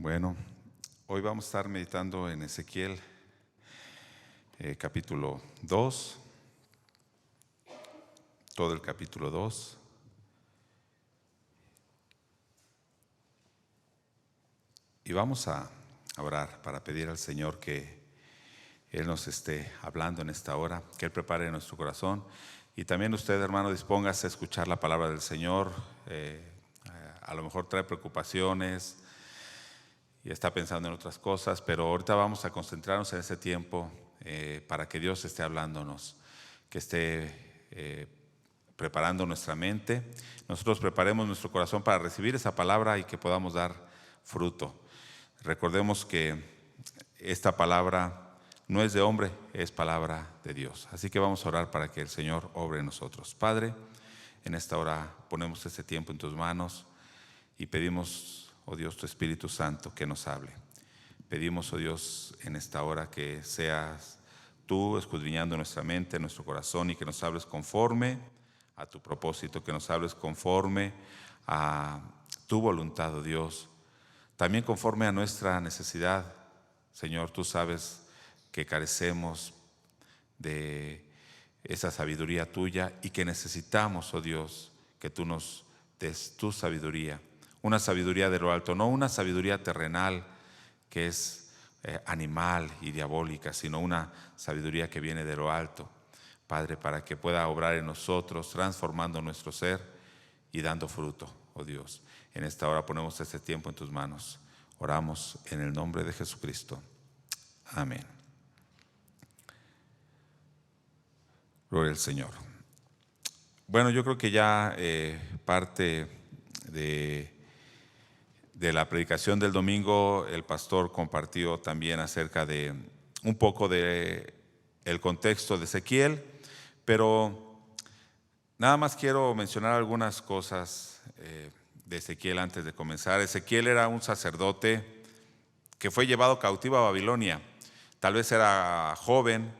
Bueno, hoy vamos a estar meditando en Ezequiel capítulo 2, todo el capítulo 2. Y vamos a orar para pedir al Señor que Él nos esté hablando en esta hora, que Él prepare nuestro corazón. Y también usted, hermano, dispóngase a escuchar la palabra del Señor. A lo mejor trae preocupaciones y está pensando en otras cosas, pero ahorita vamos a concentrarnos en ese tiempo para que Dios esté hablándonos, que esté preparando nuestra mente. Nosotros preparemos nuestro corazón para recibir esa palabra y que podamos dar fruto. Recordemos que esta palabra no es de hombre, es palabra de Dios. Así que vamos a orar para que el Señor obre en nosotros. Padre, en esta hora ponemos este tiempo en tus manos y pedimos, oh Dios, tu Espíritu Santo que nos hable. Pedimos, oh Dios, en esta hora que seas tú escudriñando nuestra mente, nuestro corazón, y que nos hables conforme a tu propósito, que nos hables conforme a tu voluntad, oh Dios. También conforme a nuestra necesidad, Señor, tú sabes que carecemos de esa sabiduría tuya y que necesitamos, oh Dios, que tú nos des tu sabiduría. Una sabiduría de lo alto, no una sabiduría terrenal que es animal y diabólica, sino una sabiduría que viene de lo alto, Padre, para que pueda obrar en nosotros, transformando nuestro ser y dando fruto, oh Dios. En esta hora ponemos este tiempo en tus manos. Oramos en el nombre de Jesucristo. Amén. Gloria al Señor. Bueno, yo creo que ya parte de la predicación del domingo, el pastor compartió también acerca de un poco de el contexto de Ezequiel, pero nada más quiero mencionar algunas cosas de Ezequiel antes de comenzar. Ezequiel era un sacerdote que fue llevado cautivo a Babilonia. Tal vez era joven,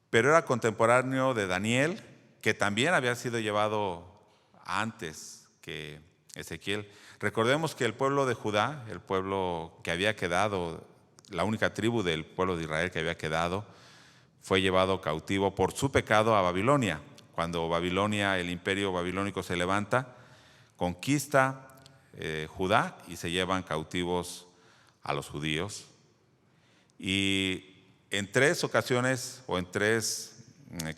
pero era contemporáneo de Daniel, que también había sido llevado antes que Ezequiel. Recordemos que el pueblo de Judá, el pueblo que había quedado, la única tribu del pueblo de Israel que había quedado, fue llevado cautivo por su pecado a Babilonia. Cuando Babilonia, el imperio babilónico se levanta, conquista Judá y se llevan cautivos a los judíos. Y en tres ocasiones o en tres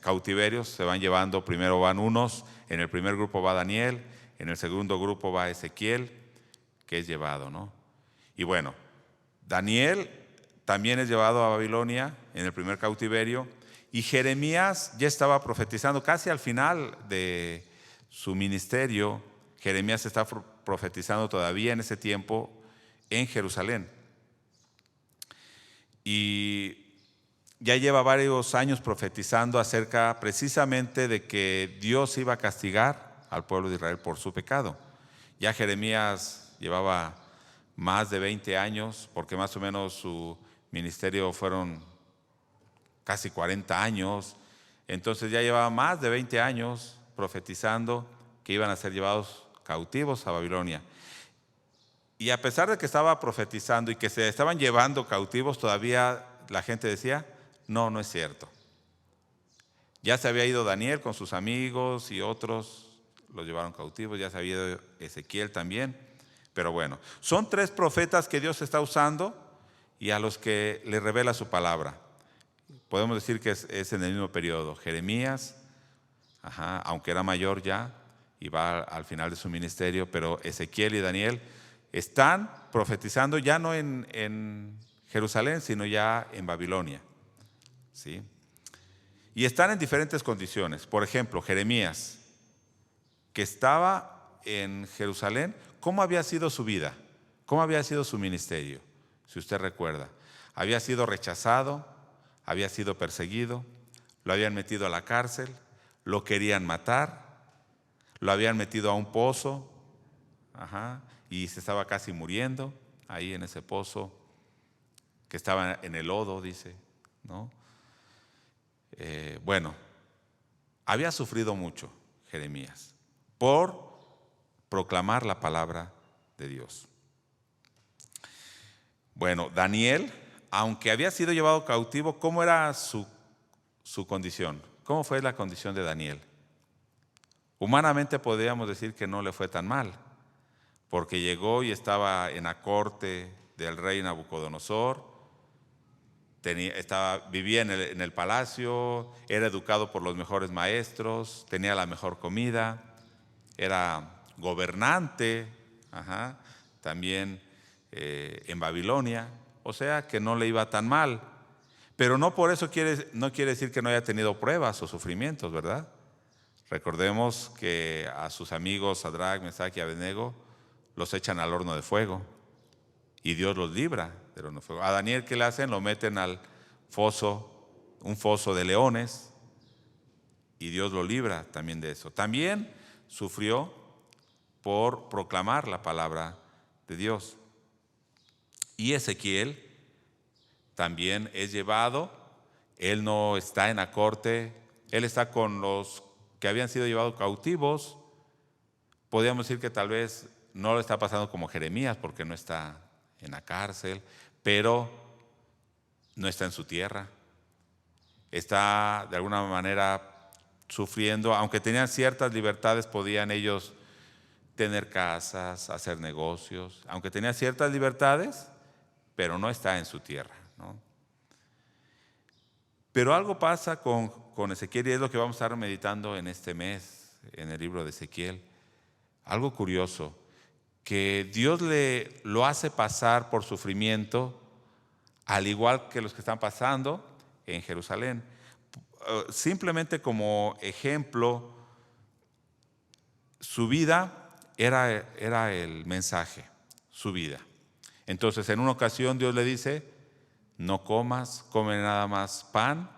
cautiverios se van llevando. Primero van unos, en el primer grupo va Daniel, en el segundo grupo va Ezequiel, que es llevado, ¿no? Y bueno, Daniel también es llevado a Babilonia en el primer cautiverio, y Jeremías ya estaba profetizando casi al final de su ministerio. Jeremías está profetizando todavía en ese tiempo en Jerusalén. Y ya lleva varios años profetizando acerca precisamente de que Dios iba a castigar al pueblo de Israel por su pecado. Ya Jeremías llevaba más de 20 años, porque más o menos su ministerio fueron casi 40 años. Entonces ya llevaba más de 20 años profetizando que iban a ser llevados cautivos a Babilonia. Y a pesar de que estaba profetizando y que se estaban llevando cautivos, todavía la gente decía, no, no es cierto. Ya se había ido Daniel con sus amigos y otros los llevaron cautivos, ya se había ido Ezequiel también. Pero bueno, son tres profetas que Dios está usando y a los que le revela su palabra. Podemos decir que es en el mismo periodo. Jeremías, aunque era mayor ya, y va al final de su ministerio, pero Ezequiel y Daniel están profetizando ya no en Jerusalén, sino ya en Babilonia, ¿sí? Y están en diferentes condiciones. Por ejemplo, Jeremías, que estaba en Jerusalén, ¿cómo había sido su vida? ¿Cómo había sido su ministerio? Si usted recuerda, había sido rechazado, había sido perseguido, lo habían metido a la cárcel, lo querían matar, lo habían metido a un pozo, y se estaba casi muriendo ahí en ese pozo, que estaba en el lodo, dice, ¿no? Bueno, había sufrido mucho Jeremías por proclamar la palabra de Dios. Bueno, Daniel, aunque había sido llevado cautivo, ¿cómo era su condición? ¿Cómo fue la condición de Daniel? Humanamente podríamos decir que no le fue tan mal, porque llegó y estaba en la corte del rey Nabucodonosor, vivía en el palacio, era educado por los mejores maestros, tenía la mejor comida, era gobernante, también en Babilonia, o sea que no le iba tan mal. Pero no por eso no quiere decir que no haya tenido pruebas o sufrimientos, ¿verdad? Recordemos que a sus amigos Sadrach, Mesach y Abednego los echan al horno de fuego y Dios los libra del horno de fuego. A Daniel, ¿qué le hacen? Lo meten al foso, un foso de leones, y Dios lo libra también de eso. También sufrió por proclamar la palabra de Dios. Y Ezequiel también es llevado, él no está en la corte, él está con los que habían sido llevados cautivos. Podríamos decir que tal vez no lo está pasando como Jeremías, porque no está en la cárcel, pero no está en su tierra. Está de alguna manera sufriendo, aunque tenían ciertas libertades, podían ellos tener casas, hacer negocios, aunque tenía ciertas libertades, pero no está en su tierra, ¿no? Pero algo pasa con Ezequiel, y es lo que vamos a estar meditando en este mes, en el libro de Ezequiel. Algo curioso, que Dios lo hace pasar por sufrimiento, al igual que los que están pasando en Jerusalén. Simplemente como ejemplo, su vida era el mensaje, su vida. Entonces, en una ocasión Dios le dice: no comas, come nada más pan.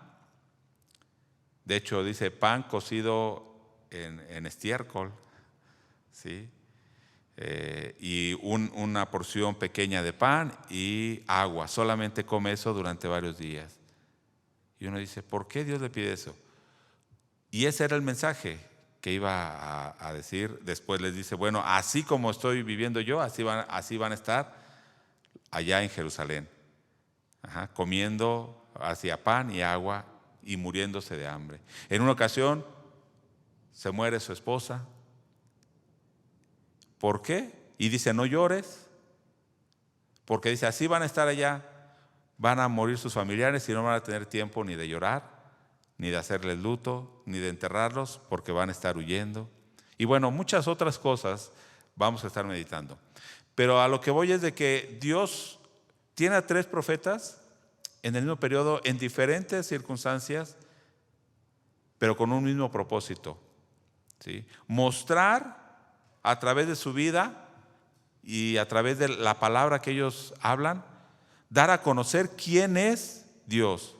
De hecho, dice pan cocido en estiércol, ¿sí? Y una porción pequeña de pan y agua. Solamente come eso durante varios días. Y uno dice: ¿por qué Dios le pide eso? Y ese era el mensaje que iba a decir. Después les dice: bueno, así como estoy viviendo yo, así van a estar allá en Jerusalén, comiendo hacia pan y agua y muriéndose de hambre. En una ocasión se muere su esposa. ¿Por qué? Y dice: no llores, porque dice: así van a estar allá, van a morir sus familiares y no van a tener tiempo ni de llorar, ni de hacerles luto, ni de enterrarlos, porque van a estar huyendo. Y bueno, muchas otras cosas vamos a estar meditando. Pero a lo que voy es de que Dios tiene a 3 profetas en el mismo periodo, en diferentes circunstancias, pero con un mismo propósito, ¿sí? Mostrar a través de su vida y a través de la palabra que ellos hablan, dar a conocer quién es Dios.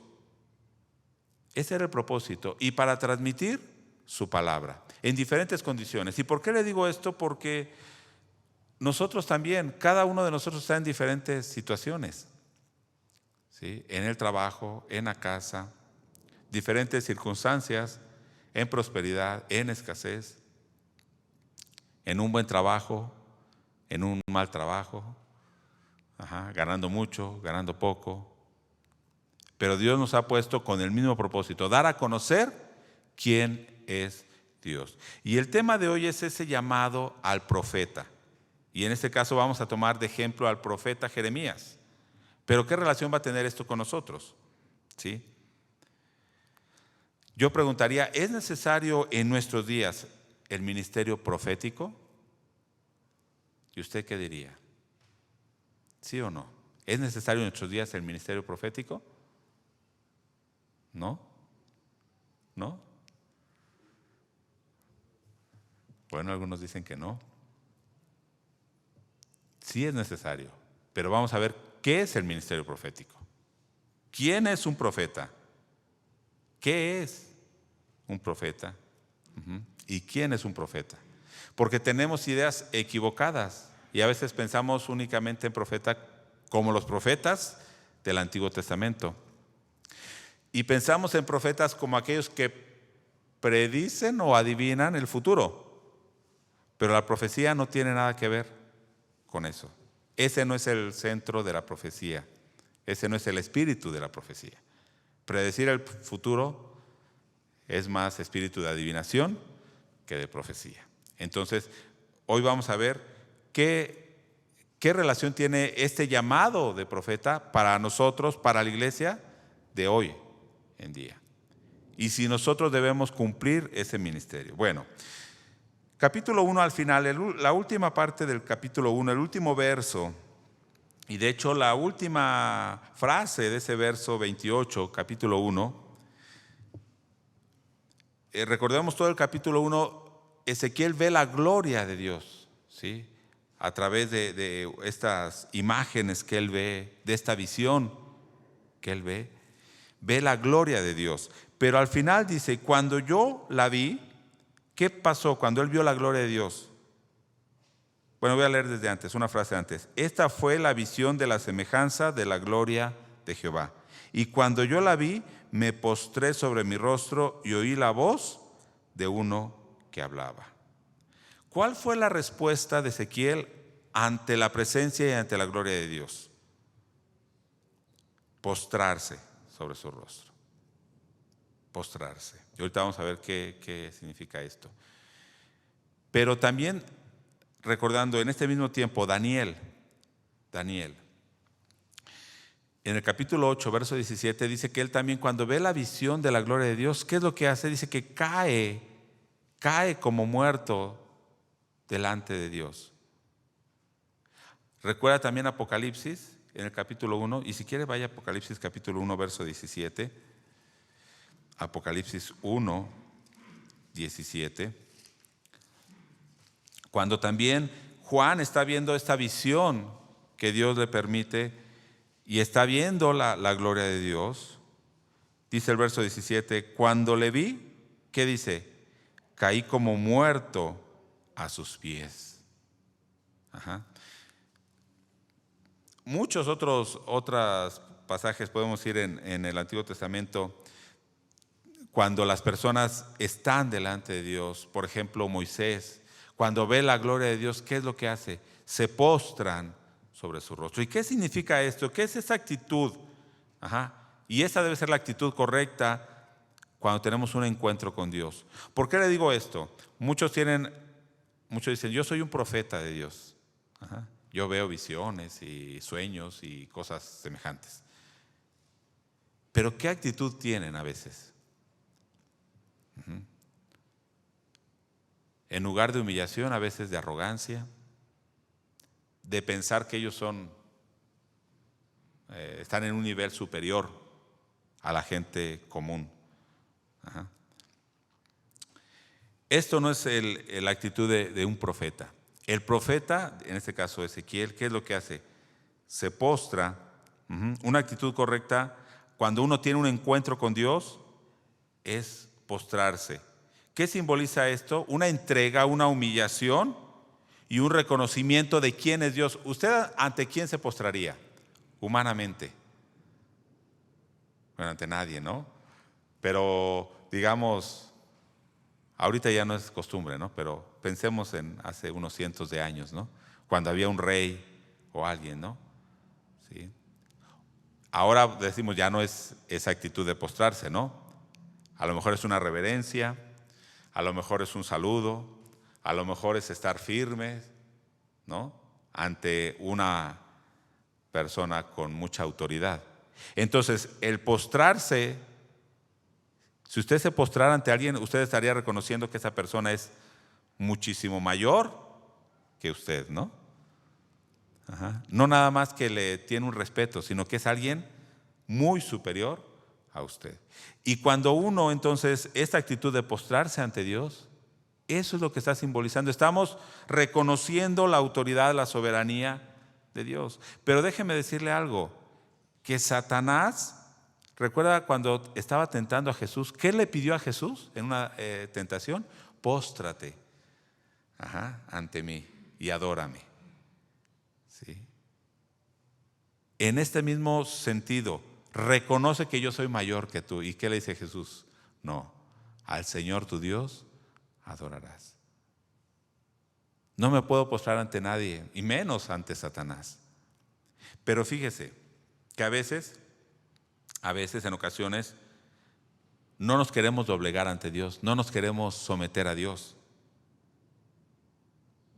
Ese era el propósito. Y para transmitir su palabra en diferentes condiciones. ¿Y por qué le digo esto? Porque nosotros también, cada uno de nosotros está en diferentes situaciones, ¿sí? En el trabajo, en la casa, diferentes circunstancias, en prosperidad, en escasez, en un buen trabajo, en un mal trabajo, ganando mucho, ganando poco. Pero Dios nos ha puesto con el mismo propósito: dar a conocer quién es Dios. Y el tema de hoy es ese llamado al profeta. Y en este caso vamos a tomar de ejemplo al profeta Jeremías. Pero ¿qué relación va a tener esto con nosotros? ¿Sí? Yo preguntaría: ¿es necesario en nuestros días el ministerio profético? ¿Y usted qué diría? ¿Sí o no? ¿Es necesario en nuestros días el ministerio profético? ¿No? ¿No? Bueno, algunos dicen que no. Sí es necesario, pero vamos a ver qué es el ministerio profético. ¿Quién es un profeta? ¿Qué es un profeta? ¿Y quién es un profeta? Porque tenemos ideas equivocadas y a veces pensamos únicamente en profeta como los profetas del Antiguo Testamento. Y pensamos en profetas como aquellos que predicen o adivinan el futuro. Pero la profecía no tiene nada que ver con eso. Ese no es el centro de la profecía. Ese no es el espíritu de la profecía. Predecir el futuro es más espíritu de adivinación que de profecía. Entonces, hoy vamos a ver qué relación tiene este llamado de profeta para nosotros, para la iglesia de hoy en día. Y si nosotros debemos cumplir ese ministerio. Bueno, capítulo 1 al final, la última parte del capítulo 1, el último verso, y de hecho la última frase de ese verso 28, capítulo 1, recordemos todo el capítulo 1, Ezequiel ve la gloria de Dios, ¿sí? A través de estas imágenes que él ve, de esta visión que él ve la gloria de Dios. Pero al final dice, cuando yo la vi, ¿qué pasó cuando él vio la gloria de Dios? Bueno, voy a leer desde antes, una frase antes. Esta fue la visión de la semejanza de la gloria de Jehová. Y cuando yo la vi, me postré sobre mi rostro y oí la voz de uno que hablaba. ¿Cuál fue la respuesta de Ezequiel ante la presencia y ante la gloria de Dios? Postrarse sobre su rostro. Postrarse. Y ahorita vamos a ver qué significa esto. Pero también recordando en este mismo tiempo Daniel, en el capítulo 8, verso 17, dice que él también cuando ve la visión de la gloria de Dios, ¿qué es lo que hace? Dice que cae como muerto delante de Dios. Recuerda también Apocalipsis, en el capítulo 1, y si quiere vaya a Apocalipsis capítulo 1, verso 17. Apocalipsis 1, 17. Cuando también Juan está viendo esta visión que Dios le permite y está viendo la gloria de Dios, dice el verso 17, cuando le vi, ¿qué dice? Caí como muerto a sus pies. Ajá. Muchos otros pasajes podemos ir en el Antiguo Testamento cuando las personas están delante de Dios. Por ejemplo, Moisés, cuando ve la gloria de Dios, ¿qué es lo que hace? Se postran sobre su rostro. ¿Y qué significa esto? ¿Qué es esa actitud? Ajá. Y esa debe ser la actitud correcta cuando tenemos un encuentro con Dios. ¿Por qué le digo esto? Muchos dicen, yo soy un profeta de Dios. Ajá. Yo veo visiones y sueños y cosas semejantes. Pero ¿qué actitud tienen a veces? En lugar de humillación, a veces de arrogancia, de pensar que ellos están en un nivel superior a la gente común. Ajá. Esto no es la actitud de un profeta. El profeta, en este caso Ezequiel, ¿qué es lo que hace? Se postra. Una actitud correcta cuando uno tiene un encuentro con Dios es postrarse. ¿Qué simboliza esto? Una entrega, una humillación y un reconocimiento de quién es Dios. ¿Usted ante quién se postraría? Humanamente. Bueno, ante nadie, ¿no? Pero digamos, ahorita ya no es costumbre, ¿no? Pero pensemos en hace unos cientos de años, ¿no? Cuando había un rey o alguien, ¿no? ¿Sí? Ahora decimos ya no es esa actitud de postrarse, ¿no? A lo mejor es una reverencia, a lo mejor es un saludo, a lo mejor es estar firme, ¿no? Ante una persona con mucha autoridad. Entonces, el postrarse, si usted se postrara ante alguien, usted estaría reconociendo que esa persona es muchísimo mayor que usted, ¿no? Ajá. No nada más que le tiene un respeto, sino que es alguien muy superior a usted. Y cuando uno entonces, esta actitud de postrarse ante Dios, eso es lo que está simbolizando. Estamos reconociendo la autoridad, la soberanía de Dios. Pero déjeme decirle algo, que Satanás, recuerda cuando estaba tentando a Jesús, ¿qué le pidió a Jesús en una tentación? Póstrate ante mí y adórame. ¿Sí? En este mismo sentido, reconoce que yo soy mayor que tú. ¿Y qué le dice Jesús? No, al Señor tu Dios adorarás. No me puedo postrar ante nadie, y menos ante Satanás. Pero fíjese que a veces en ocasiones, no nos queremos doblegar ante Dios, no nos queremos someter a Dios.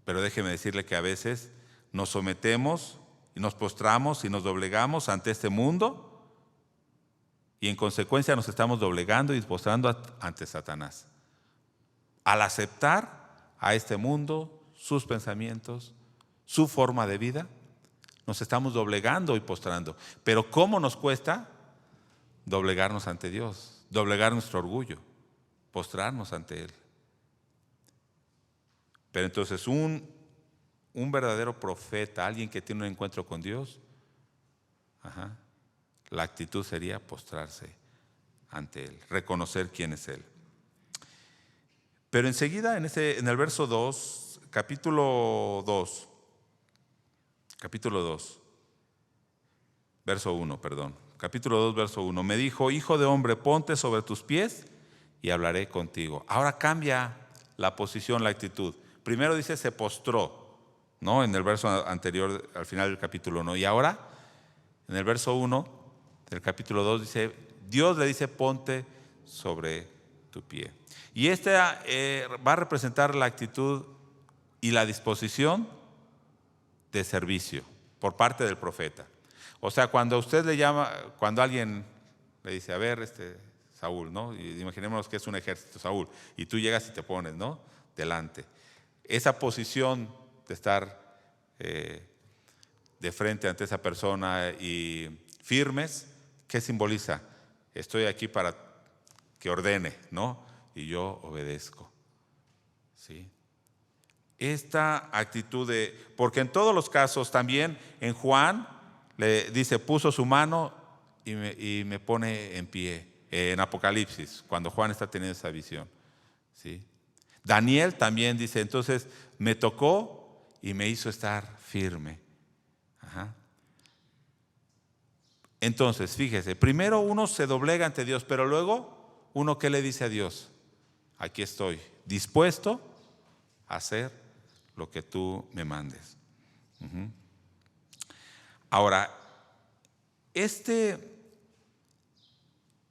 Pero déjeme decirle que a veces nos sometemos y nos postramos y nos doblegamos ante este mundo, y en consecuencia nos estamos doblegando y postrando ante Satanás. Al aceptar a este mundo, sus pensamientos, su forma de vida, nos estamos doblegando y postrando. Pero ¿cómo nos cuesta doblegarnos ante Dios? Doblegar nuestro orgullo, postrarnos ante Él. Pero entonces un verdadero profeta, alguien que tiene un encuentro con Dios, la actitud sería postrarse ante Él, reconocer quién es Él. Pero enseguida en el verso 2, capítulo 2, verso 1, capítulo 2, verso 1, me dijo: hijo de hombre, ponte sobre tus pies y hablaré contigo. Ahora cambia la posición, la actitud. Primero dice se postró, ¿no? En el verso anterior, al final del capítulo 1. Y ahora, en el verso 1 del capítulo 2, dice, Dios le dice: ponte sobre tu pie. Y va a representar la actitud y la disposición de servicio por parte del profeta. O sea, cuando usted le llama, cuando alguien le dice: a ver, Saúl, ¿no? Y imaginémonos que es un ejército, Saúl, y tú llegas y te pones, ¿no?, delante. Esa posición de estar de frente ante esa persona y firmes, ¿qué simboliza? Estoy aquí para que ordene, ¿no? Y yo obedezco. ¿Sí? Esta actitud porque en todos los casos también en Juan le dice: puso su mano y me pone en pie. En Apocalipsis, cuando Juan está teniendo esa visión. ¿Sí? Daniel también dice: entonces me tocó y me hizo estar firme. Entonces, fíjese, primero uno se doblega ante Dios, pero luego uno, ¿qué le dice a Dios? Aquí estoy, dispuesto a hacer lo que tú me mandes. Ahora,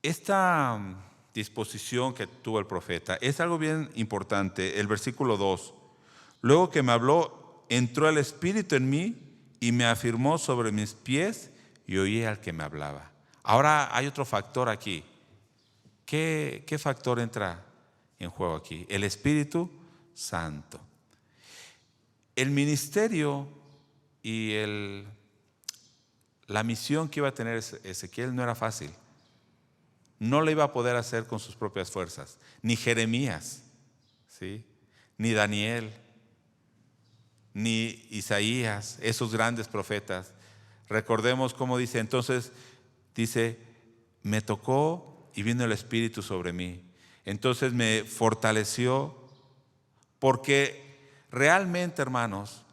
esta disposición que tuvo el profeta es algo bien importante. El versículo 2: luego que me habló, entró el Espíritu en mí y me afirmó sobre mis pies, y oí al que me hablaba. Ahora hay otro factor aquí. ¿Qué factor entra en juego aquí? El Espíritu Santo. El ministerio y la misión que iba a tener Ezequiel no era fácil. No la iba a poder hacer con sus propias fuerzas. Ni Jeremías, ¿sí?, ni Daniel, ni Isaías, esos grandes profetas. Recordemos cómo dice, entonces dice: me tocó y vino el Espíritu sobre mí. Entonces me fortaleció, porque realmente, hermanos,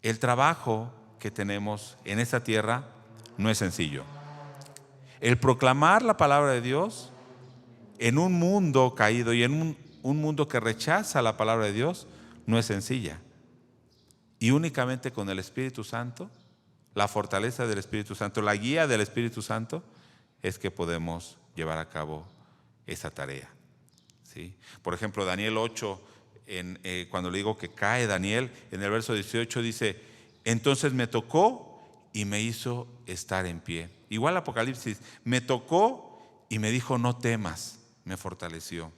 el trabajo que tenemos en esta tierra no es sencillo. El proclamar la palabra de Dios en un mundo caído y en un mundo que rechaza la palabra de Dios no es sencilla. Y únicamente con el Espíritu Santo, la fortaleza del Espíritu Santo, la guía del Espíritu Santo, es que podemos llevar a cabo esa tarea. ¿Sí? Por ejemplo, Daniel 8, cuando le digo que cae Daniel, en el verso 18 dice: entonces me tocó y me hizo estar en pie. Igual Apocalipsis, me tocó y me dijo: no temas, me fortaleció.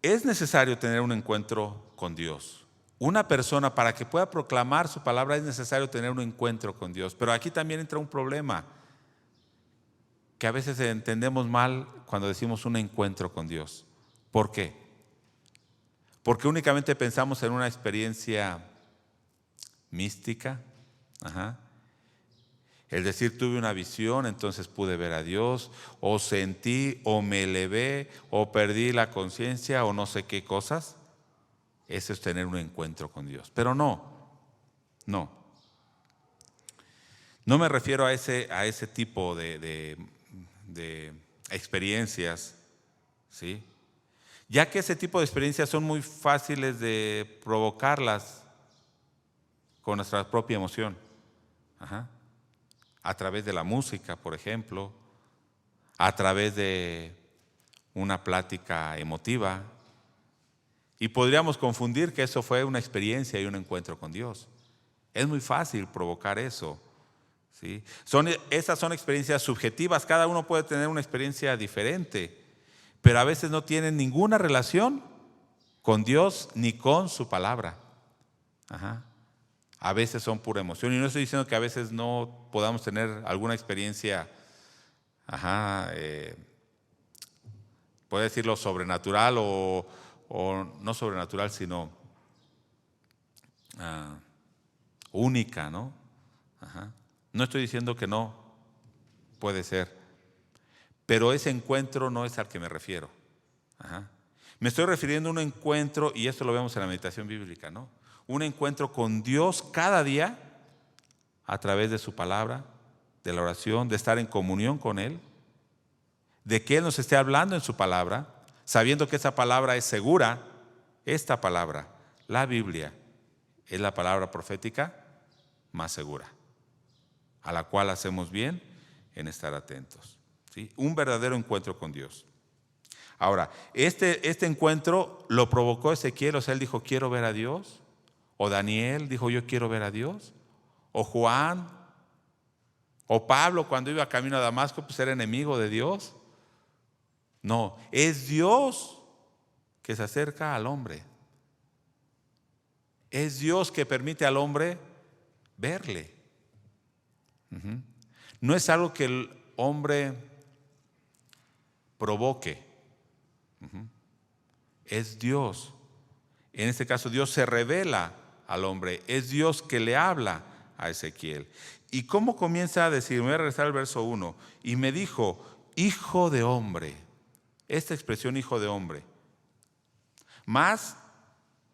Es necesario tener un encuentro con Dios. Una persona, para que pueda proclamar su palabra, es necesario tener un encuentro con Dios. Pero aquí también entra un problema, que a veces entendemos mal cuando decimos un encuentro con Dios. ¿Por qué? Porque únicamente pensamos en una experiencia mística. Es decir, tuve una visión, entonces pude ver a Dios, o sentí, o me elevé, o perdí la conciencia, o no sé qué cosas. Eso es tener un encuentro con Dios. Pero no me refiero a ese tipo de experiencias, ¿sí? Ya que ese tipo de experiencias son muy fáciles de provocarlas. con nuestra propia emoción. A través de la música, por ejemplo, a través de una plática emotiva. Y podríamos confundir que eso fue una experiencia y un encuentro con Dios. Es muy fácil provocar eso, ¿sí? Esas son experiencias subjetivas, cada uno puede tener una experiencia diferente, pero a veces no tienen ninguna relación con Dios ni con su palabra. A veces son pura emoción, y no estoy diciendo que a veces no podamos tener alguna experiencia, puede decirlo sobrenatural o no sobrenatural, sino única, ¿no? No estoy diciendo que no puede ser, pero ese encuentro no es al que me refiero. Me estoy refiriendo a un encuentro, y esto lo vemos en la meditación bíblica, ¿no? Un encuentro con Dios cada día a través de su palabra, de la oración, de estar en comunión con Él, de que Él nos esté hablando en su palabra, sabiendo que esa palabra es segura. Esta palabra, la Biblia, es la palabra profética más segura, a la cual hacemos bien en estar atentos, ¿sí? Un verdadero encuentro con Dios. Ahora, este encuentro lo provocó Ezequiel, o sea, él dijo, quiero ver a Dios. O Daniel dijo, yo quiero ver a Dios. O Juan, o Pablo, cuando iba camino a Damasco, pues era enemigo de Dios. No, es Dios que se acerca al hombre. Es Dios que permite al hombre verle. No es algo que el hombre provoque. Es Dios. En este caso, Dios se revela al hombre. Es Dios que le habla a Ezequiel. ¿Y cómo comienza a decir? Me voy a regresar al verso 1. Y me dijo, hijo de hombre. Esta expresión, hijo de hombre. Más,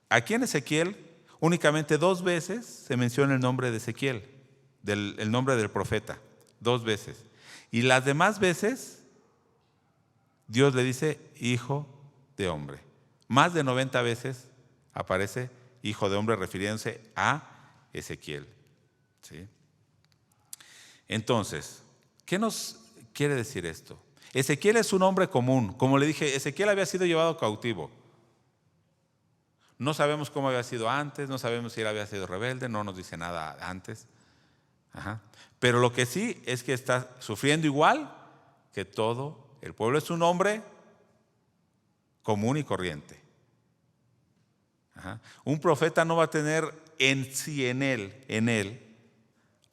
aquí en Ezequiel, únicamente 2 veces se menciona el nombre de Ezequiel, el nombre del profeta. 2 veces. Y las demás veces, Dios le dice, hijo de hombre. Más de 90 veces aparece hijo de hombre refiriéndose a Ezequiel, ¿sí? Entonces, ¿qué nos quiere decir esto? Ezequiel es un hombre común. Como le dije, Ezequiel había sido llevado cautivo. No sabemos cómo había sido antes, no sabemos si él había sido rebelde, no nos dice nada antes. Pero lo que sí es que está sufriendo igual que todo el pueblo. Es un hombre común y corriente. Un profeta no va a tener en sí, en él,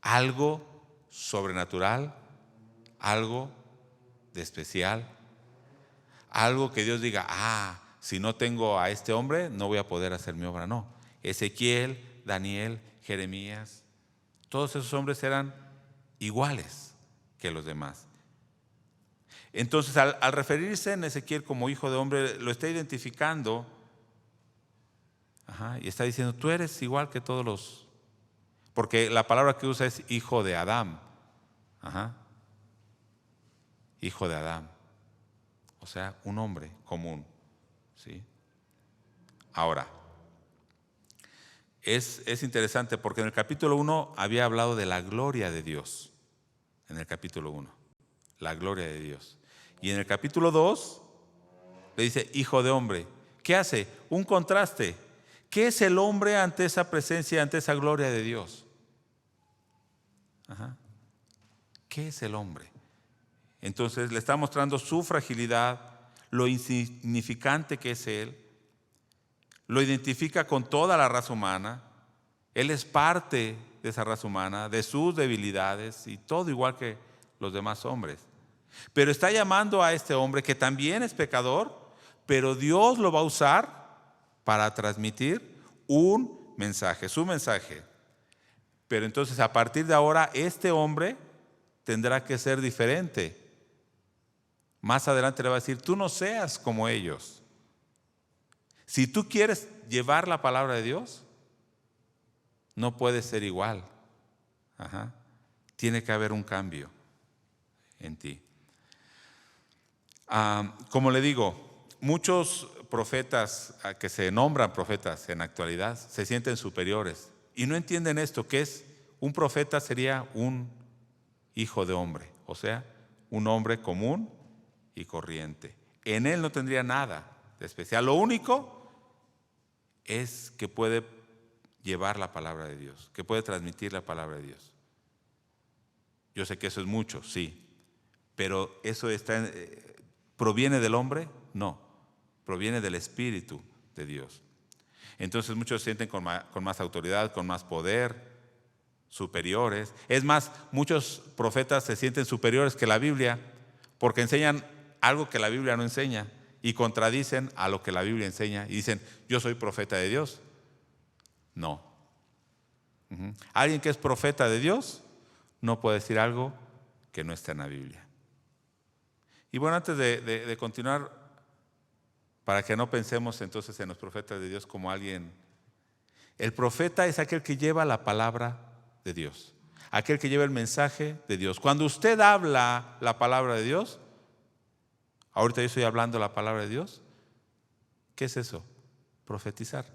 algo sobrenatural, algo de especial, algo que Dios diga, si no tengo a este hombre, no voy a poder hacer mi obra. No. Ezequiel, Daniel, Jeremías, todos esos hombres eran iguales que los demás. Entonces, al referirse en Ezequiel como hijo de hombre, lo está identificando. Y está diciendo, tú eres igual que todos los, porque la palabra que usa es hijo de Adán. Hijo de Adán. O sea, un hombre común, ¿sí? Ahora, es interesante porque en el capítulo 1 había hablado de la gloria de Dios. En el capítulo 1, la gloria de Dios. Y en el capítulo 2 le dice, hijo de hombre. ¿Qué hace? Un contraste. ¿Qué es el hombre ante esa presencia, ante esa gloria de Dios? ¿Qué es el hombre? Entonces le está mostrando su fragilidad, lo insignificante que es él. Lo identifica con toda la raza humana. Él es parte de esa raza humana, de sus debilidades y todo igual que los demás hombres. Pero está llamando a este hombre que también es pecador, pero Dios lo va a usar para transmitir un mensaje, su mensaje. Pero entonces a partir de ahora este hombre tendrá que ser diferente. Más adelante le va a decir, tú no seas como ellos. Si tú quieres llevar la palabra de Dios, no puedes ser igual. Tiene que haber un cambio en ti. Como le digo, muchos profetas que se nombran profetas en la actualidad se sienten superiores y no entienden esto, que es un profeta sería un hijo de hombre, o sea, un hombre común y corriente. En él no tendría nada de especial. Lo único es que puede llevar la palabra de Dios, que puede transmitir la palabra de Dios. Yo sé que eso es mucho, sí, pero eso ¿proviene del hombre? No, proviene del Espíritu de Dios. Entonces muchos se sienten con más autoridad, con más poder, superiores. Es más, muchos profetas se sienten superiores que la Biblia porque enseñan algo que la Biblia no enseña y contradicen a lo que la Biblia enseña y dicen, yo soy profeta de Dios. No. Alguien que es profeta de Dios no puede decir algo que no está en la Biblia. Y bueno, antes de continuar, para que no pensemos entonces en los profetas de Dios como alguien. El profeta es aquel que lleva la palabra de Dios, aquel que lleva el mensaje de Dios. Cuando usted habla la palabra de Dios, ahorita yo estoy hablando la palabra de Dios, ¿qué es eso? Profetizar.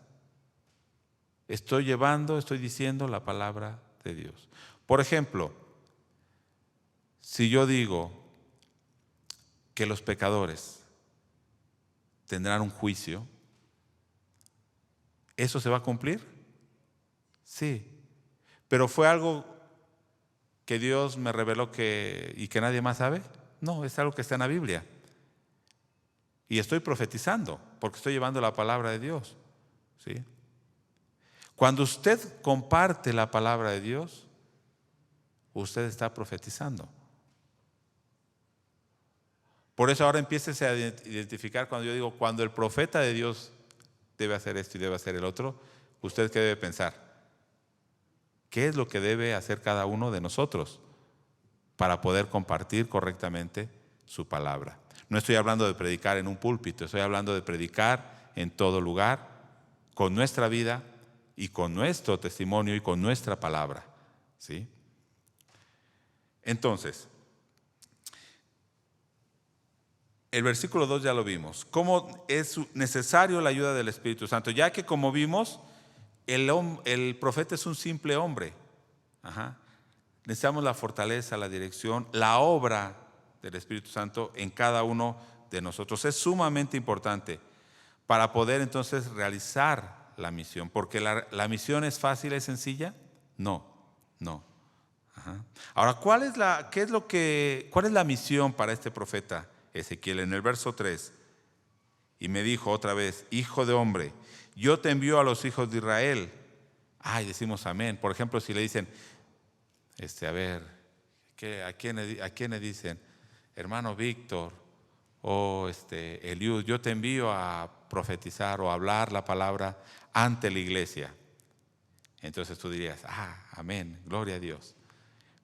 Estoy diciendo la palabra de Dios. Por ejemplo, si yo digo que los pecadores tendrán un juicio, ¿eso se va a cumplir? Sí. ¿Pero fue algo que Dios me reveló y que nadie más sabe? No, es algo que está en la Biblia. Y estoy profetizando porque estoy llevando la palabra de Dios. ¿Sí? Cuando usted comparte la palabra de Dios, usted está profetizando. Por eso ahora empiécese a identificar cuando yo digo, cuando el profeta de Dios debe hacer esto y debe hacer el otro, ¿usted qué debe pensar? ¿Qué es lo que debe hacer cada uno de nosotros para poder compartir correctamente su palabra? No estoy hablando de predicar en un púlpito, estoy hablando de predicar en todo lugar, con nuestra vida y con nuestro testimonio y con nuestra palabra. ¿Sí? Entonces, el versículo 2 ya lo vimos. ¿Cómo es necesario la ayuda del Espíritu Santo? Ya que como vimos, el profeta es un simple hombre. Necesitamos la fortaleza, la dirección, la obra del Espíritu Santo en cada uno de nosotros. Es sumamente importante para poder entonces realizar la misión. Porque la misión es fácil, es sencilla. No. Ahora, ¿cuál es la misión para este profeta Ezequiel? En el verso 3, y me dijo otra vez, hijo de hombre, yo te envío a los hijos de Israel. Y decimos amén. Por ejemplo, si le dicen, a ver, ¿a quién le dicen? Hermano Víctor o Eliud, yo te envío a profetizar o a hablar la palabra ante la iglesia. Entonces tú dirías, amén, gloria a Dios.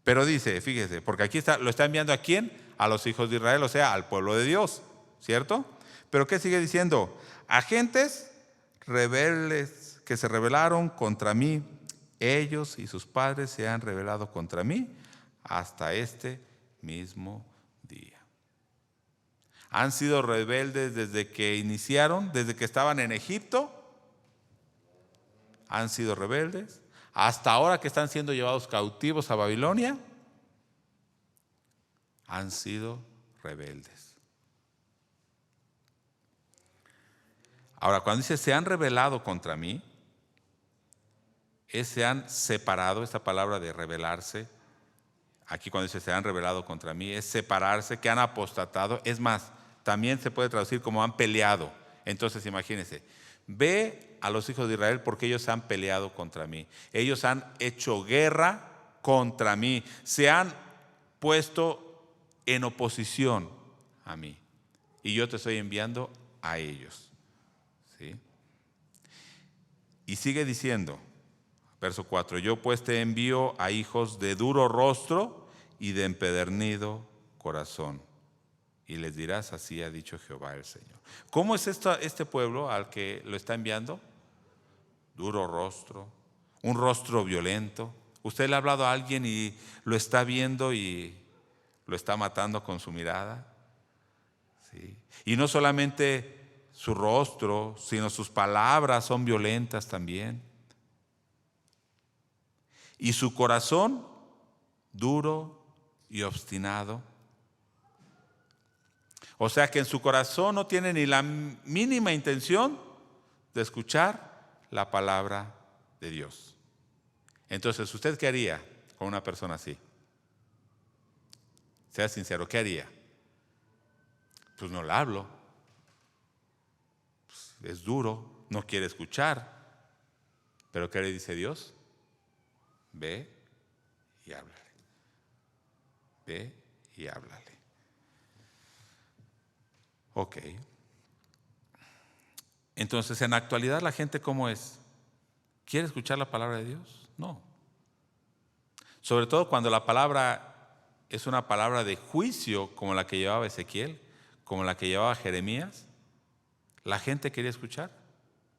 Pero dice, fíjese, porque aquí lo está enviando ¿a quién? A los hijos de Israel, o sea, al pueblo de Dios, ¿cierto? Pero ¿qué sigue diciendo? A gentes rebeldes que se rebelaron contra mí, ellos y sus padres se han rebelado contra mí hasta este mismo día. Han sido rebeldes desde que iniciaron, desde que estaban en Egipto, han sido rebeldes. Hasta ahora que están siendo llevados cautivos a Babilonia, han sido rebeldes. Ahora, cuando dice se han rebelado contra mí, se han separado, esta palabra de rebelarse, aquí cuando dice se han rebelado contra mí, es separarse, que han apostatado. Es más, también se puede traducir como han peleado. Entonces imagínense, ve a los hijos de Israel porque ellos han peleado contra mí. Ellos han hecho guerra contra mí. Se han puesto en oposición a mí. Y yo te estoy enviando a ellos. ¿Sí? Y sigue diciendo, verso 4, yo pues te envío a hijos de duro rostro y de empedernido corazón. Y les dirás, así ha dicho Jehová el Señor. ¿Cómo es este pueblo al que lo está enviando? Duro rostro, un rostro violento. Usted le ha hablado a alguien y lo está viendo y lo está matando con su mirada. ¿Sí? Y no solamente su rostro, sino sus palabras son violentas también. y su corazón duro y obstinado. O sea que en su corazón no tiene ni la mínima intención de escuchar la palabra de Dios. Entonces, ¿usted qué haría con una persona así? Sea sincero, ¿qué haría? Pues no le hablo. Pues es duro, no quiere escuchar. Pero ¿qué le dice Dios? Ve y háblale. Ve y háblale. Ok. Entonces, en la actualidad, ¿la gente cómo es? ¿Quiere escuchar la palabra de Dios? No. Sobre todo cuando la palabra es una palabra de juicio, como la que llevaba Ezequiel, como la que llevaba Jeremías. ¿La gente quería escuchar?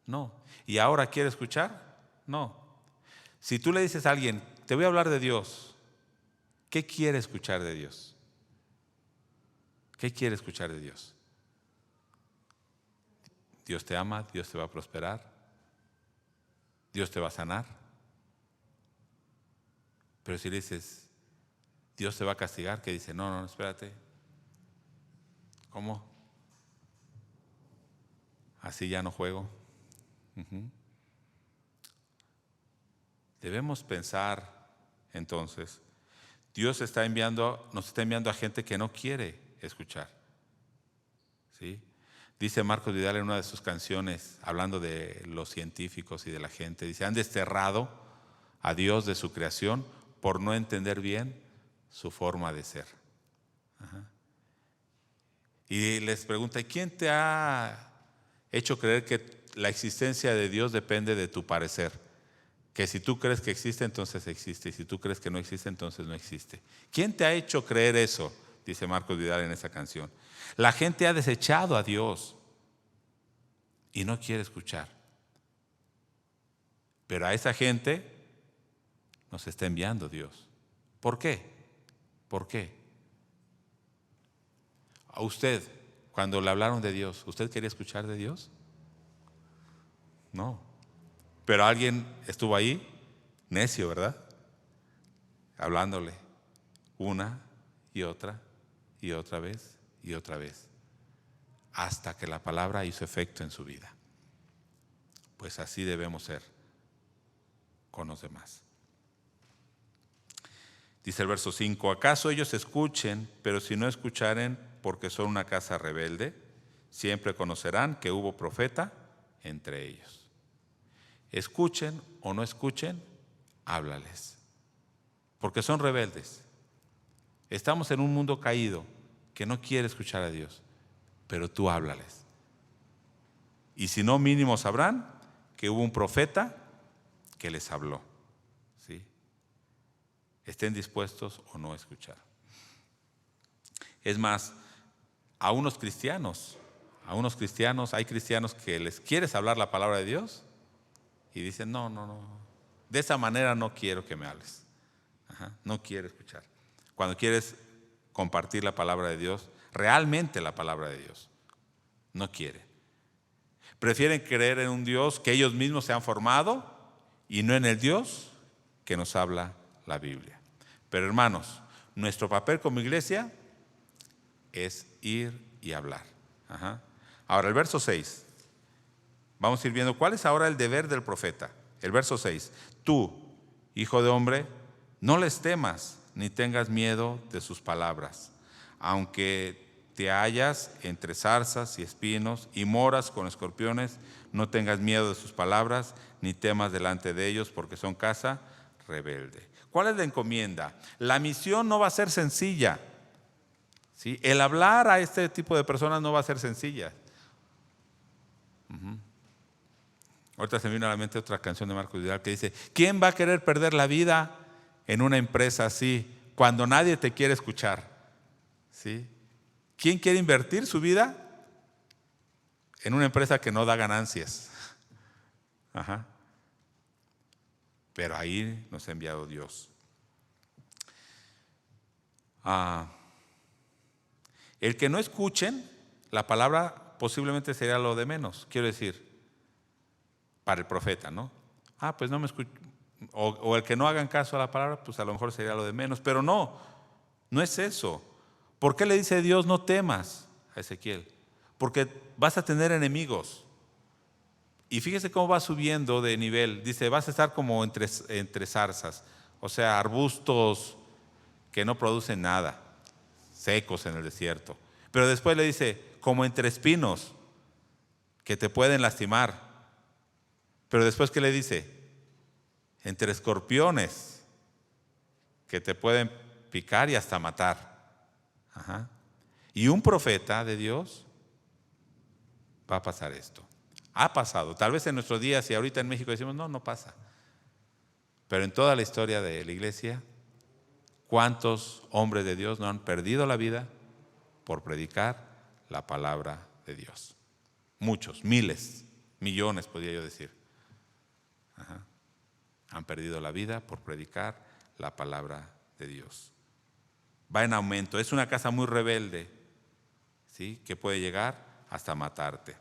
No. ¿Y ahora quiere escuchar? No. Si tú le dices a alguien, te voy a hablar de Dios, ¿qué quiere escuchar de Dios? ¿Qué quiere escuchar de Dios? Dios te ama, Dios te va a prosperar, Dios te va a sanar. Pero si le dices, Dios te va a castigar, ¿qué dice? No, espérate. ¿Cómo? Así ya no juego. Debemos pensar entonces, Dios nos está enviando a gente que no quiere escuchar. ¿Sí? Dice Marcos Vidal en una de sus canciones, hablando de los científicos y de la gente, dice, han desterrado a Dios de su creación por no entender bien su forma de ser. Y les pregunta, ¿quién te ha hecho creer que la existencia de Dios depende de tu parecer? Que si tú crees que existe, entonces existe, y si tú crees que no existe, entonces no existe. ¿Quién te ha hecho creer eso? Dice Marcos Vidal en esa canción. La gente ha desechado a Dios y no quiere escuchar. Pero a esa gente nos está enviando Dios. ¿Por qué? ¿Por qué? A usted, cuando le hablaron de Dios, ¿usted quería escuchar de Dios? No. Pero alguien estuvo ahí, necio, ¿verdad? Hablándole una y otra vez y otra vez, hasta que la palabra hizo efecto en su vida. Pues así debemos ser con los demás. Dice el verso 5, ¿acaso ellos escuchen, pero si no escucharen, porque son una casa rebelde, siempre conocerán que hubo profeta entre ellos? Escuchen o no escuchen, háblales, porque son rebeldes. Estamos en un mundo caído que no quiere escuchar a Dios, pero tú háblales. Y si no, mínimo sabrán que hubo un profeta que les habló. ¿Sí? Estén dispuestos o no a escuchar. Es más, a unos cristianos, hay cristianos que les quieres hablar la palabra de Dios y dicen, no, de esa manera no quiero que me hables. No quiero escuchar. Cuando quieres compartir la palabra de Dios, realmente la palabra de Dios, no quiere. Prefieren creer en un Dios que ellos mismos se han formado y no en el Dios que nos habla la Biblia. Pero hermanos, nuestro papel como iglesia es ir y hablar. Ahora el verso 6. Vamos a ir viendo cuál es ahora el deber del profeta. El verso 6. Tú, hijo de hombre, no les temas ni tengas miedo de sus palabras, aunque te hallas entre zarzas y espinos y moras con escorpiones, no tengas miedo de sus palabras ni temas delante de ellos, porque son casa rebelde. ¿Cuál es la encomienda? La misión no va a ser sencilla. ¿Sí? El hablar a este tipo de personas no va a ser sencilla. Ahorita se me vino a la mente otra canción de Marcos Vidal que dice, ¿quién va a querer perder la vida en una empresa así cuando nadie te quiere escuchar? ¿Sí? ¿Quién quiere invertir su vida en una empresa que no da ganancias? Pero ahí nos ha enviado Dios. El que no escuchen la palabra posiblemente sería lo de menos. Quiero decir, para el profeta, ¿no? Pues no me escucho. o el que no hagan caso a la palabra, pues a lo mejor sería lo de menos. Pero no es eso. ¿Por qué le dice Dios no temas a Ezequiel? Porque vas a tener enemigos. Y fíjese cómo va subiendo de nivel. Dice, vas a estar como entre zarzas, o sea, arbustos que no producen nada, secos en el desierto. Pero después le dice, como entre espinos que te pueden lastimar. Pero después, ¿qué le dice? Entre escorpiones que te pueden picar y hasta matar. Ajá. Y un profeta de Dios va a pasar esto. Ha pasado. Tal vez en nuestros días y ahorita en México decimos, no pasa. Pero en toda la historia de la iglesia, ¿cuántos hombres de Dios no han perdido la vida por predicar la palabra de Dios? Muchos, miles, millones podría yo decir. Ajá. Han perdido la vida por predicar la palabra de Dios. Va en aumento. Es una casa muy rebelde, ¿sí?, que puede llegar hasta matarte.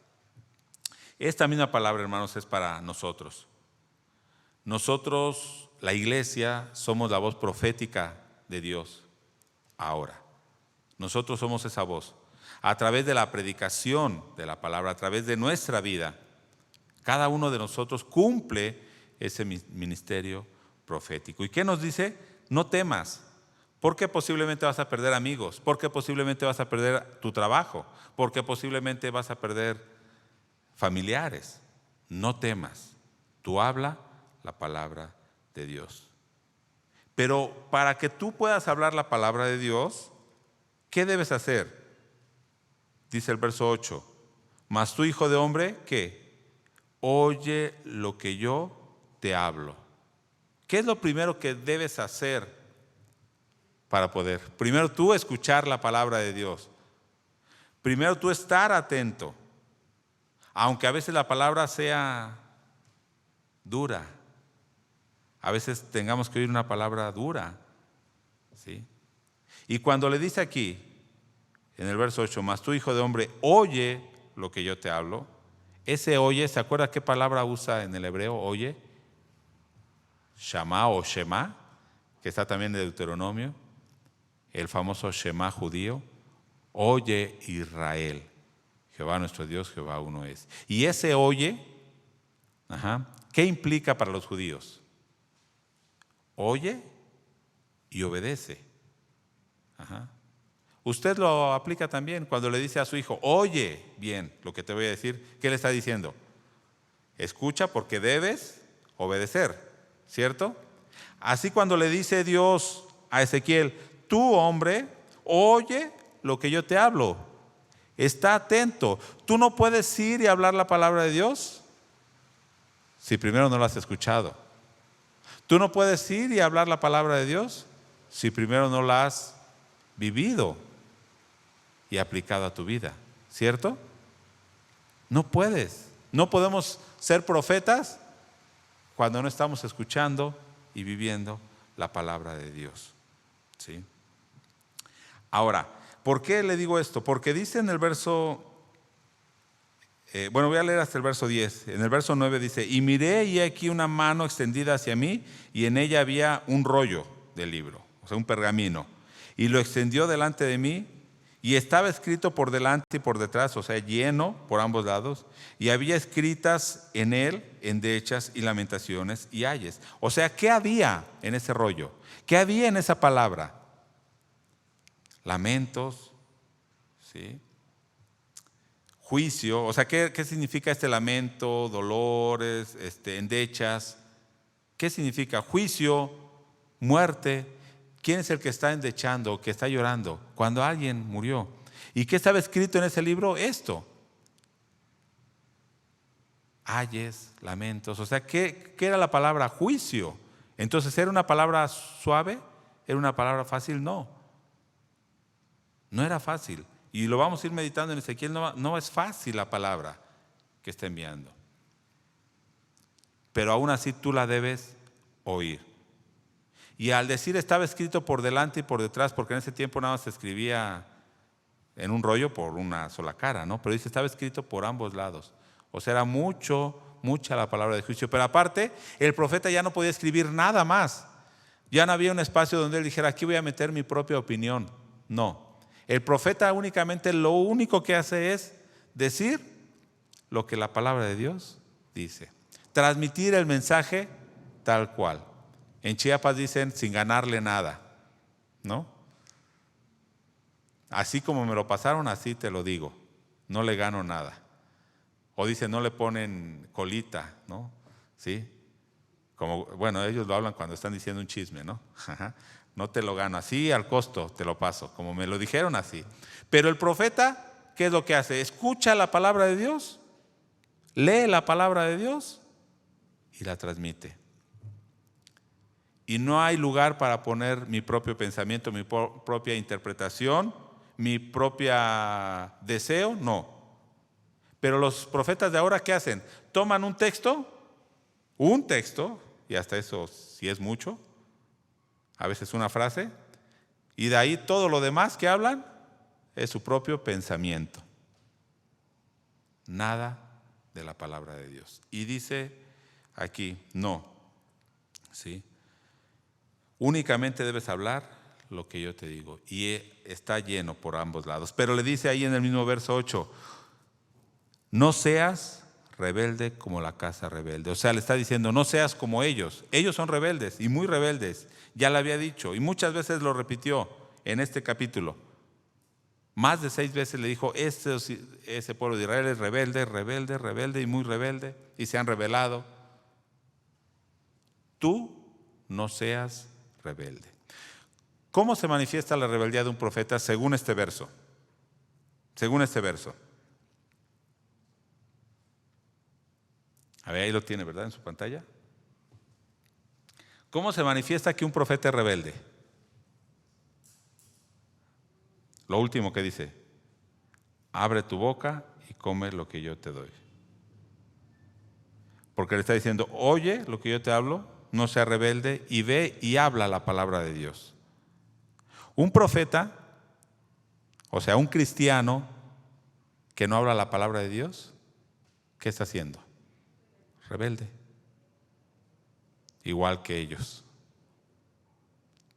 Esta misma palabra, hermanos, es para nosotros. Nosotros, la iglesia, somos la voz profética de Dios ahora. Nosotros somos esa voz. A través de la predicación de la palabra, a través de nuestra vida, cada uno de nosotros cumple ese ministerio profético. ¿Y qué nos dice? No temas, porque posiblemente vas a perder amigos, porque posiblemente vas a perder tu trabajo, porque posiblemente vas a perder familiares. No temas. Tú habla la palabra de Dios. Pero para que tú puedas hablar la palabra de Dios, ¿qué debes hacer? Dice el verso 8. Mas tú, hijo de hombre, ¿qué? Oye lo que yo te hablo. ¿Qué es lo primero que debes hacer para poder? Primero tú escuchar la palabra de Dios. Primero tú estar atento. Aunque a veces la palabra sea dura. A veces tengamos que oír una palabra dura, ¿sí? Y cuando le dice aquí, en el verso 8, mas tú, hijo de hombre, oye lo que yo te hablo. Ese oye, ¿se acuerda qué palabra usa en el hebreo? Oye. Shama o Shema, que está también en Deuteronomio. El famoso Shema judío. Oye Israel. Jehová nuestro Dios, Jehová uno es. Y ese oye, ¿qué implica para los judíos? Oye y obedece. Usted lo aplica también cuando le dice a su hijo, oye bien lo que te voy a decir. ¿Qué le está diciendo? Escucha porque debes obedecer, ¿cierto? Así cuando le dice Dios a Ezequiel, tú, hombre, oye lo que yo te hablo. Está atento. Tú no puedes ir y hablar la palabra de Dios si primero no la has escuchado. Tú no puedes ir y hablar la palabra de Dios si primero no la has vivido y aplicado a tu vida, ¿cierto? No puedes. No podemos ser profetas cuando no estamos escuchando y viviendo la palabra de Dios, ¿sí? Ahora, ¿por qué le digo esto? Porque dice en el verso, voy a leer hasta el verso 10. En el verso 9 dice, y miré y aquí una mano extendida hacia mí y en ella había un rollo del libro, o sea, un pergamino. Y lo extendió delante de mí y estaba escrito por delante y por detrás, o sea, lleno por ambos lados. Y había escritas en él endechas y lamentaciones y ayes. O sea, ¿qué había en ese rollo? ¿Qué había en esa palabra? Lamentos, ¿sí? Juicio, o sea, ¿qué significa este lamento, dolores, endechas? ¿Qué significa? Juicio, muerte. ¿Quién es el que está endechando, que está llorando? Cuando alguien murió. ¿Y qué estaba escrito en ese libro? Esto. Ayes, lamentos. O sea, ¿qué era la palabra? Juicio. Entonces, ¿era una palabra suave? ¿Era una palabra fácil? No. No era fácil. Y lo vamos a ir meditando en Ezequiel. No es fácil la palabra que está enviando. Pero aún así tú la debes oír. Y al decir estaba escrito por delante y por detrás, porque en ese tiempo nada más se escribía en un rollo por una sola cara, ¿no? Pero dice estaba escrito por ambos lados. O sea, era mucho mucha la palabra de juicio. Pero aparte, el profeta ya no podía escribir nada más. Ya no había un espacio donde él dijera, aquí voy a meter mi propia opinión. No. El profeta únicamente lo único que hace es decir lo que la palabra de Dios dice. Transmitir el mensaje tal cual. En Chiapas dicen sin ganarle nada, ¿no? Así como me lo pasaron, así te lo digo. No le gano nada. O dicen, no le ponen colita, ¿no? ¿Sí? Como, bueno, ellos lo hablan cuando están diciendo un chisme, ¿no? No te lo gano, así al costo te lo paso, como me lo dijeron así. Pero el profeta, ¿qué es lo que hace? Escucha la palabra de Dios, lee la palabra de Dios y la transmite. Y no hay lugar para poner mi propio pensamiento, mi propia interpretación, mi propio deseo, no. Pero los profetas de ahora, ¿qué hacen? Toman un texto, y hasta eso si es mucho, a veces una frase, y de ahí todo lo demás que hablan es su propio pensamiento. Nada de la palabra de Dios. Y dice aquí, no, ¿sí? Únicamente debes hablar lo que yo te digo. Y está lleno por ambos lados. Pero le dice ahí en el mismo verso 8, no seas rebelde como la casa rebelde. O sea, le está diciendo, no seas como ellos. Ellos son rebeldes y muy rebeldes. Ya le había dicho y muchas veces lo repitió en este capítulo. Más de 6 veces le dijo, ese pueblo de Israel es rebelde, rebelde, rebelde y muy rebelde y se han rebelado. Tú no seas rebelde. ¿Cómo se manifiesta la rebeldía de un profeta según este verso? Según este verso. A ver, ahí lo tiene, ¿verdad? En su pantalla. ¿Cómo se manifiesta que un profeta es rebelde? Lo último que dice, abre tu boca y come lo que yo te doy. Porque le está diciendo, oye lo que yo te hablo, no sea rebelde y ve y habla la palabra de Dios. Un profeta, o sea, un cristiano que no habla la palabra de Dios, ¿qué está haciendo? Rebelde. Igual que ellos.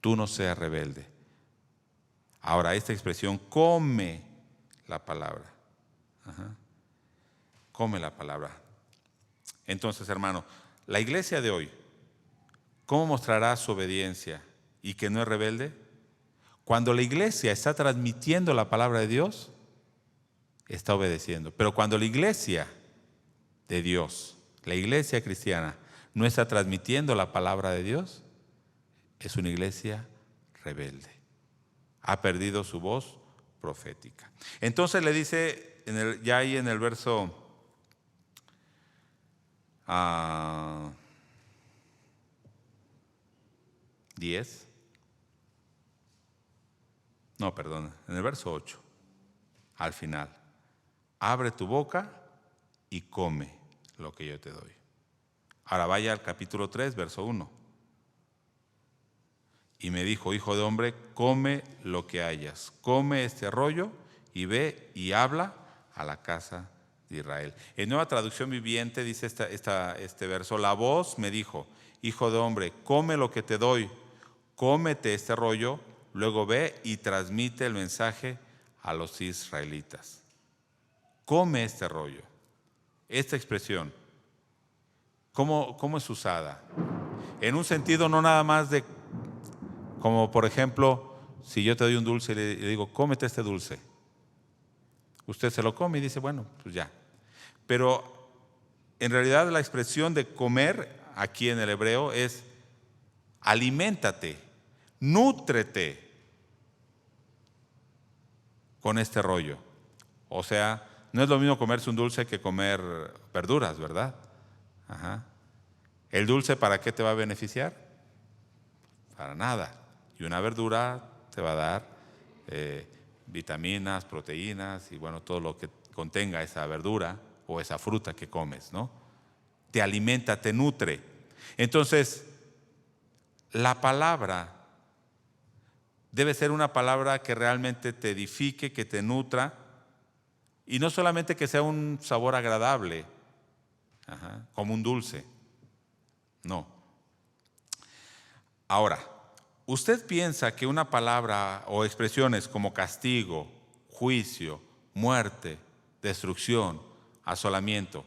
Tú no seas rebelde. Ahora, esta expresión, come la palabra. Come la palabra. Entonces, hermano, la iglesia de hoy, ¿cómo mostrará su obediencia y que no es rebelde? Cuando la iglesia está transmitiendo la palabra de Dios, está obedeciendo. Pero cuando la iglesia de Dios, la iglesia cristiana, no está transmitiendo la palabra de Dios, es una iglesia rebelde. Ha perdido su voz profética. Entonces le dice, ya ahí en el verso 10, no, perdón, en el verso 8, al final, abre tu boca y come lo que yo te doy. Ahora vaya al capítulo 3, verso 1. Y me dijo, hijo de hombre, come lo que hayas, come este rollo y ve y habla a la casa de Israel. En Nueva Traducción Viviente dice este verso, la voz me dijo, hijo de hombre, come lo que te doy, cómete este rollo, luego ve y transmite el mensaje a los israelitas. Come este rollo. Esta expresión, ¿cómo es usada? En un sentido no nada más de, como por ejemplo, si yo te doy un dulce y le digo, cómete este dulce. Usted se lo come y dice, bueno, pues ya. Pero en realidad la expresión de comer aquí en el hebreo es aliméntate, nútrete con este rollo. O sea, no es lo mismo comerse un dulce que comer verduras, ¿verdad? ¿El dulce para qué te va a beneficiar? Para nada. Y una verdura te va a dar vitaminas, proteínas y bueno, todo lo que contenga esa verdura o esa fruta que comes, ¿no? Te alimenta, te nutre. Entonces, la palabra debe ser una palabra que realmente te edifique, que te nutra y no solamente que sea un sabor agradable, Ajá, como un dulce. No. Ahora, ¿usted piensa que una palabra o expresiones como castigo, juicio, muerte, destrucción, asolamiento,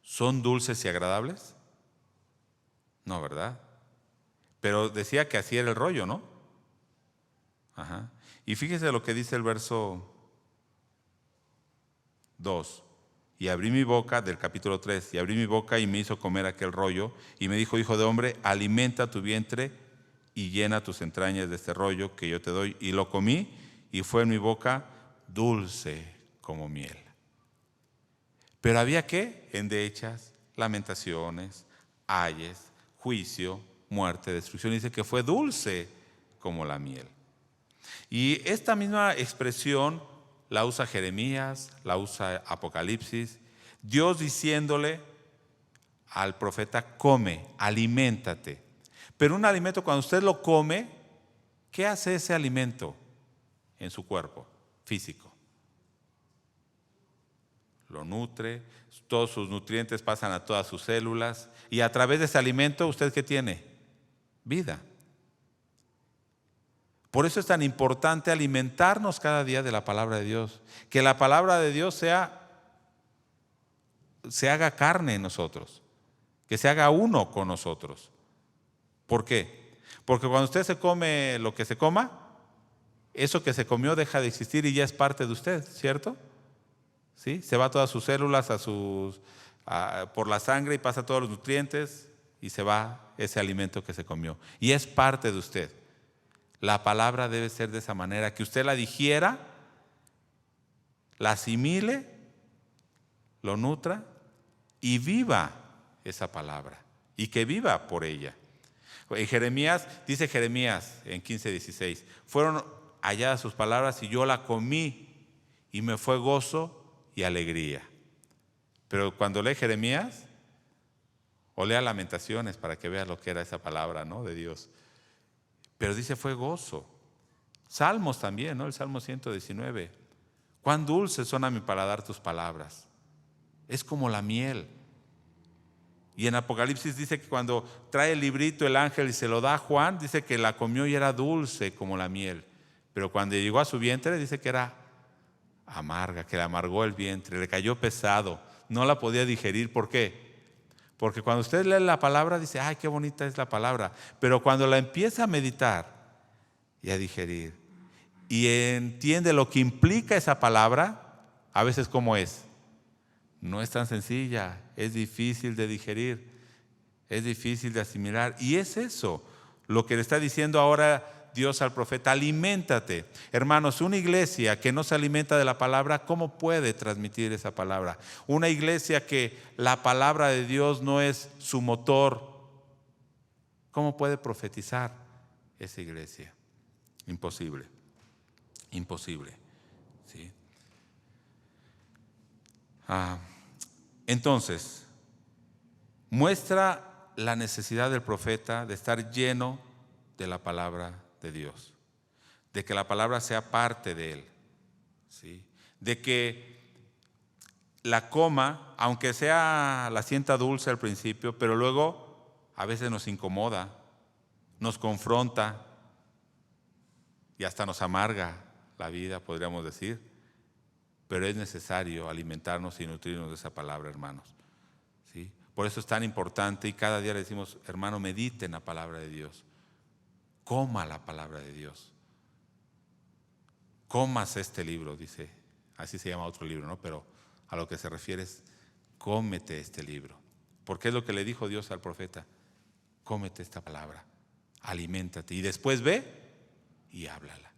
son dulces y agradables? No, ¿verdad? Pero decía que así era el rollo, ¿no? Ajá. Y fíjese lo que dice el verso 2. Y abrí mi boca, del capítulo 3, y abrí mi boca y me hizo comer aquel rollo, y me dijo: hijo de hombre, alimenta tu vientre y llena tus entrañas de este rollo que yo te doy. Y lo comí, y fue en mi boca dulce como miel. Pero había ¿qué? Endechas, lamentaciones, ayes, juicio, muerte, destrucción. Dice que fue dulce como la miel. Y esta misma expresión la usa Jeremías, la usa Apocalipsis, Dios diciéndole al profeta: come, aliméntate. Pero un alimento, cuando usted lo come, ¿qué hace ese alimento en su cuerpo físico? Lo nutre, todos sus nutrientes pasan a todas sus células, y a través de ese alimento, ¿usted qué tiene? Vida. Por eso es tan importante alimentarnos cada día de la palabra de Dios. Que la palabra de Dios se haga carne en nosotros. Que se haga uno con nosotros. ¿Por qué? Porque cuando usted se come lo que se coma, eso que se comió deja de existir y ya es parte de usted, ¿cierto? ¿Sí? Se va a todas sus células, por la sangre, y pasa todos los nutrientes y se va ese alimento que se comió. Y es parte de usted. La palabra debe ser de esa manera, que usted la digiera, la asimile, lo nutra y viva esa palabra, y que viva por ella. En Jeremías, dice Jeremías en 15:16, fueron halladas sus palabras y yo la comí y me fue gozo y alegría. Pero cuando lee Jeremías, o lea Lamentaciones para que vea lo que era esa palabra, ¿no?, de Dios. Pero dice fue gozo. Salmos también, ¿no? El Salmo 119. Cuán dulces son a mi paladar tus palabras. Es como la miel. Y en Apocalipsis dice que cuando trae el librito el ángel y se lo da a Juan, dice que la comió y era dulce como la miel. Pero cuando llegó a su vientre, dice que era amarga, que le amargó el vientre, le cayó pesado, no la podía digerir. ¿Por qué? Porque cuando usted lee la palabra dice, ay, qué bonita es la palabra. Pero cuando la empieza a meditar y a digerir y entiende lo que implica esa palabra, a veces ¿cómo es? No es tan sencilla, es difícil de digerir, es difícil de asimilar. Y es eso lo que le está diciendo ahora Dios al profeta: aliméntate. Hermanos, una iglesia que no se alimenta de la palabra, ¿cómo puede transmitir esa palabra? Una iglesia que la palabra de Dios no es su motor, ¿cómo puede profetizar esa iglesia? Imposible, imposible, ¿sí? Entonces, muestra la necesidad del profeta de estar lleno de la palabra de Dios, de que la palabra sea parte de él, ¿sí? De que la coma, aunque la sienta dulce al principio, pero luego a veces nos incomoda, nos confronta y hasta nos amarga la vida, podríamos decir. Pero es necesario alimentarnos y nutrirnos de esa palabra, hermanos, ¿sí? Por eso es tan importante, y cada día le decimos: hermano, medite en la palabra de Dios, coma la palabra de Dios, comas este libro, dice, así se llama otro libro, ¿no? Pero a lo que se refiere es: cómete este libro, porque es lo que le dijo Dios al profeta: cómete esta palabra, aliméntate, y después ve y háblala,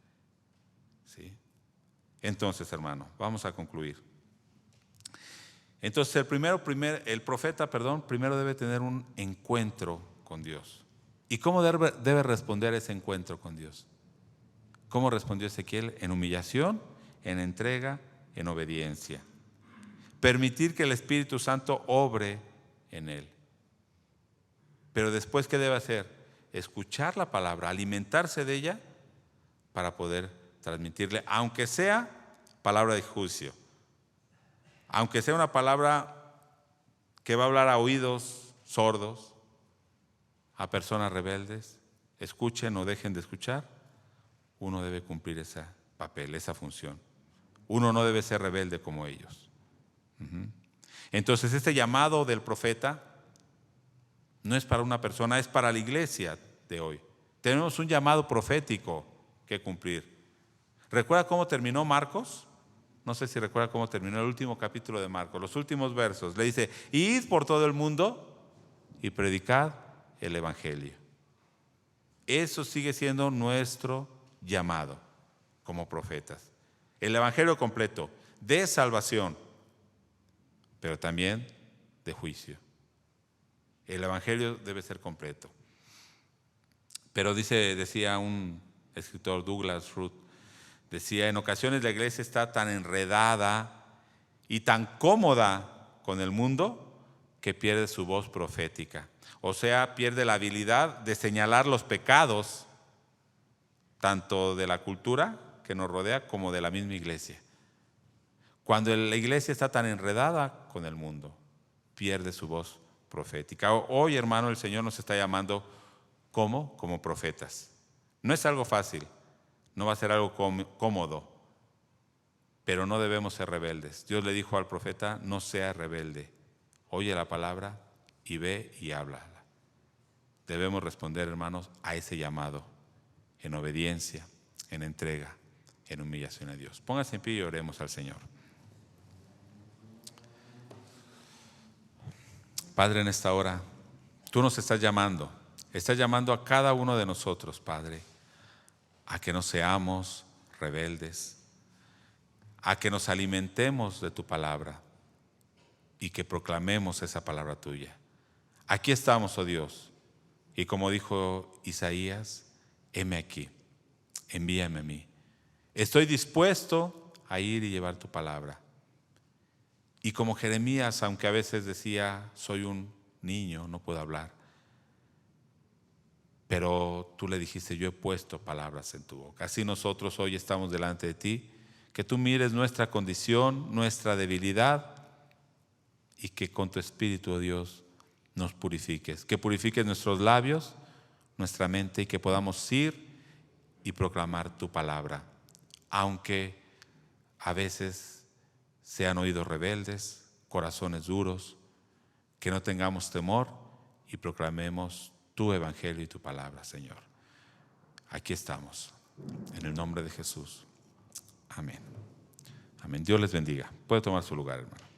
¿sí? Entonces, hermano, vamos a concluir. Entonces, el profeta primero debe tener un encuentro con Dios. ¿Y cómo debe responder a ese encuentro con Dios? ¿Cómo respondió Ezequiel? En humillación, en entrega, en obediencia. Permitir que el Espíritu Santo obre en él. Pero después, ¿qué debe hacer? Escuchar la palabra, alimentarse de ella para poder transmitirle, aunque sea palabra de juicio, aunque sea una palabra que va a hablar a oídos sordos, a personas rebeldes, escuchen o dejen de escuchar, uno debe cumplir ese papel, esa función. Uno no debe ser rebelde como ellos. Entonces, este llamado del profeta no es para una persona, es para la iglesia de hoy. Tenemos un llamado profético que cumplir. ¿Recuerda cómo terminó Marcos? No sé si recuerda cómo terminó el último capítulo de Marcos, los últimos versos. Le dice, id por todo el mundo y predicad el evangelio. Eso sigue siendo nuestro llamado como profetas. El evangelio completo de salvación, pero también de juicio. El evangelio debe ser completo. Pero decía un escritor, Douglas Ruth, decía, en ocasiones la iglesia está tan enredada y tan cómoda con el mundo que pierde su voz profética. O sea, pierde la habilidad de señalar los pecados tanto de la cultura que nos rodea como de la misma iglesia. Cuando la iglesia está tan enredada con el mundo, pierde su voz profética. Hoy, hermano, el Señor nos está llamando como profetas. No es algo fácil, no va a ser algo cómodo, pero no debemos ser rebeldes. Dios le dijo al profeta, no sea rebelde, oye la palabra y ve y háblala. Debemos responder, hermanos, a ese llamado en obediencia, en entrega, en humillación a Dios. Póngase en pie y oremos al Señor. Padre, en esta hora, tú nos estás llamando a cada uno de nosotros, Padre, a que no seamos rebeldes, a que nos alimentemos de tu palabra y que proclamemos esa palabra tuya. Aquí estamos, oh Dios, y como dijo Isaías, heme aquí, envíame a mí. Estoy dispuesto a ir y llevar tu palabra. Y como Jeremías, aunque a veces decía, soy un niño, no puedo hablar, pero tú le dijiste, yo he puesto palabras en tu boca. Así nosotros hoy estamos delante de ti, que tú mires nuestra condición, nuestra debilidad, y que con tu Espíritu, oh Dios, nos purifiques. Que purifiques nuestros labios, nuestra mente, y que podamos ir y proclamar tu palabra. Aunque a veces sean oídos rebeldes, corazones duros, que no tengamos temor y proclamemos tu evangelio y tu palabra, Señor. Aquí estamos, en el nombre de Jesús. Amén. Amén. Dios les bendiga. Puede tomar su lugar, hermano.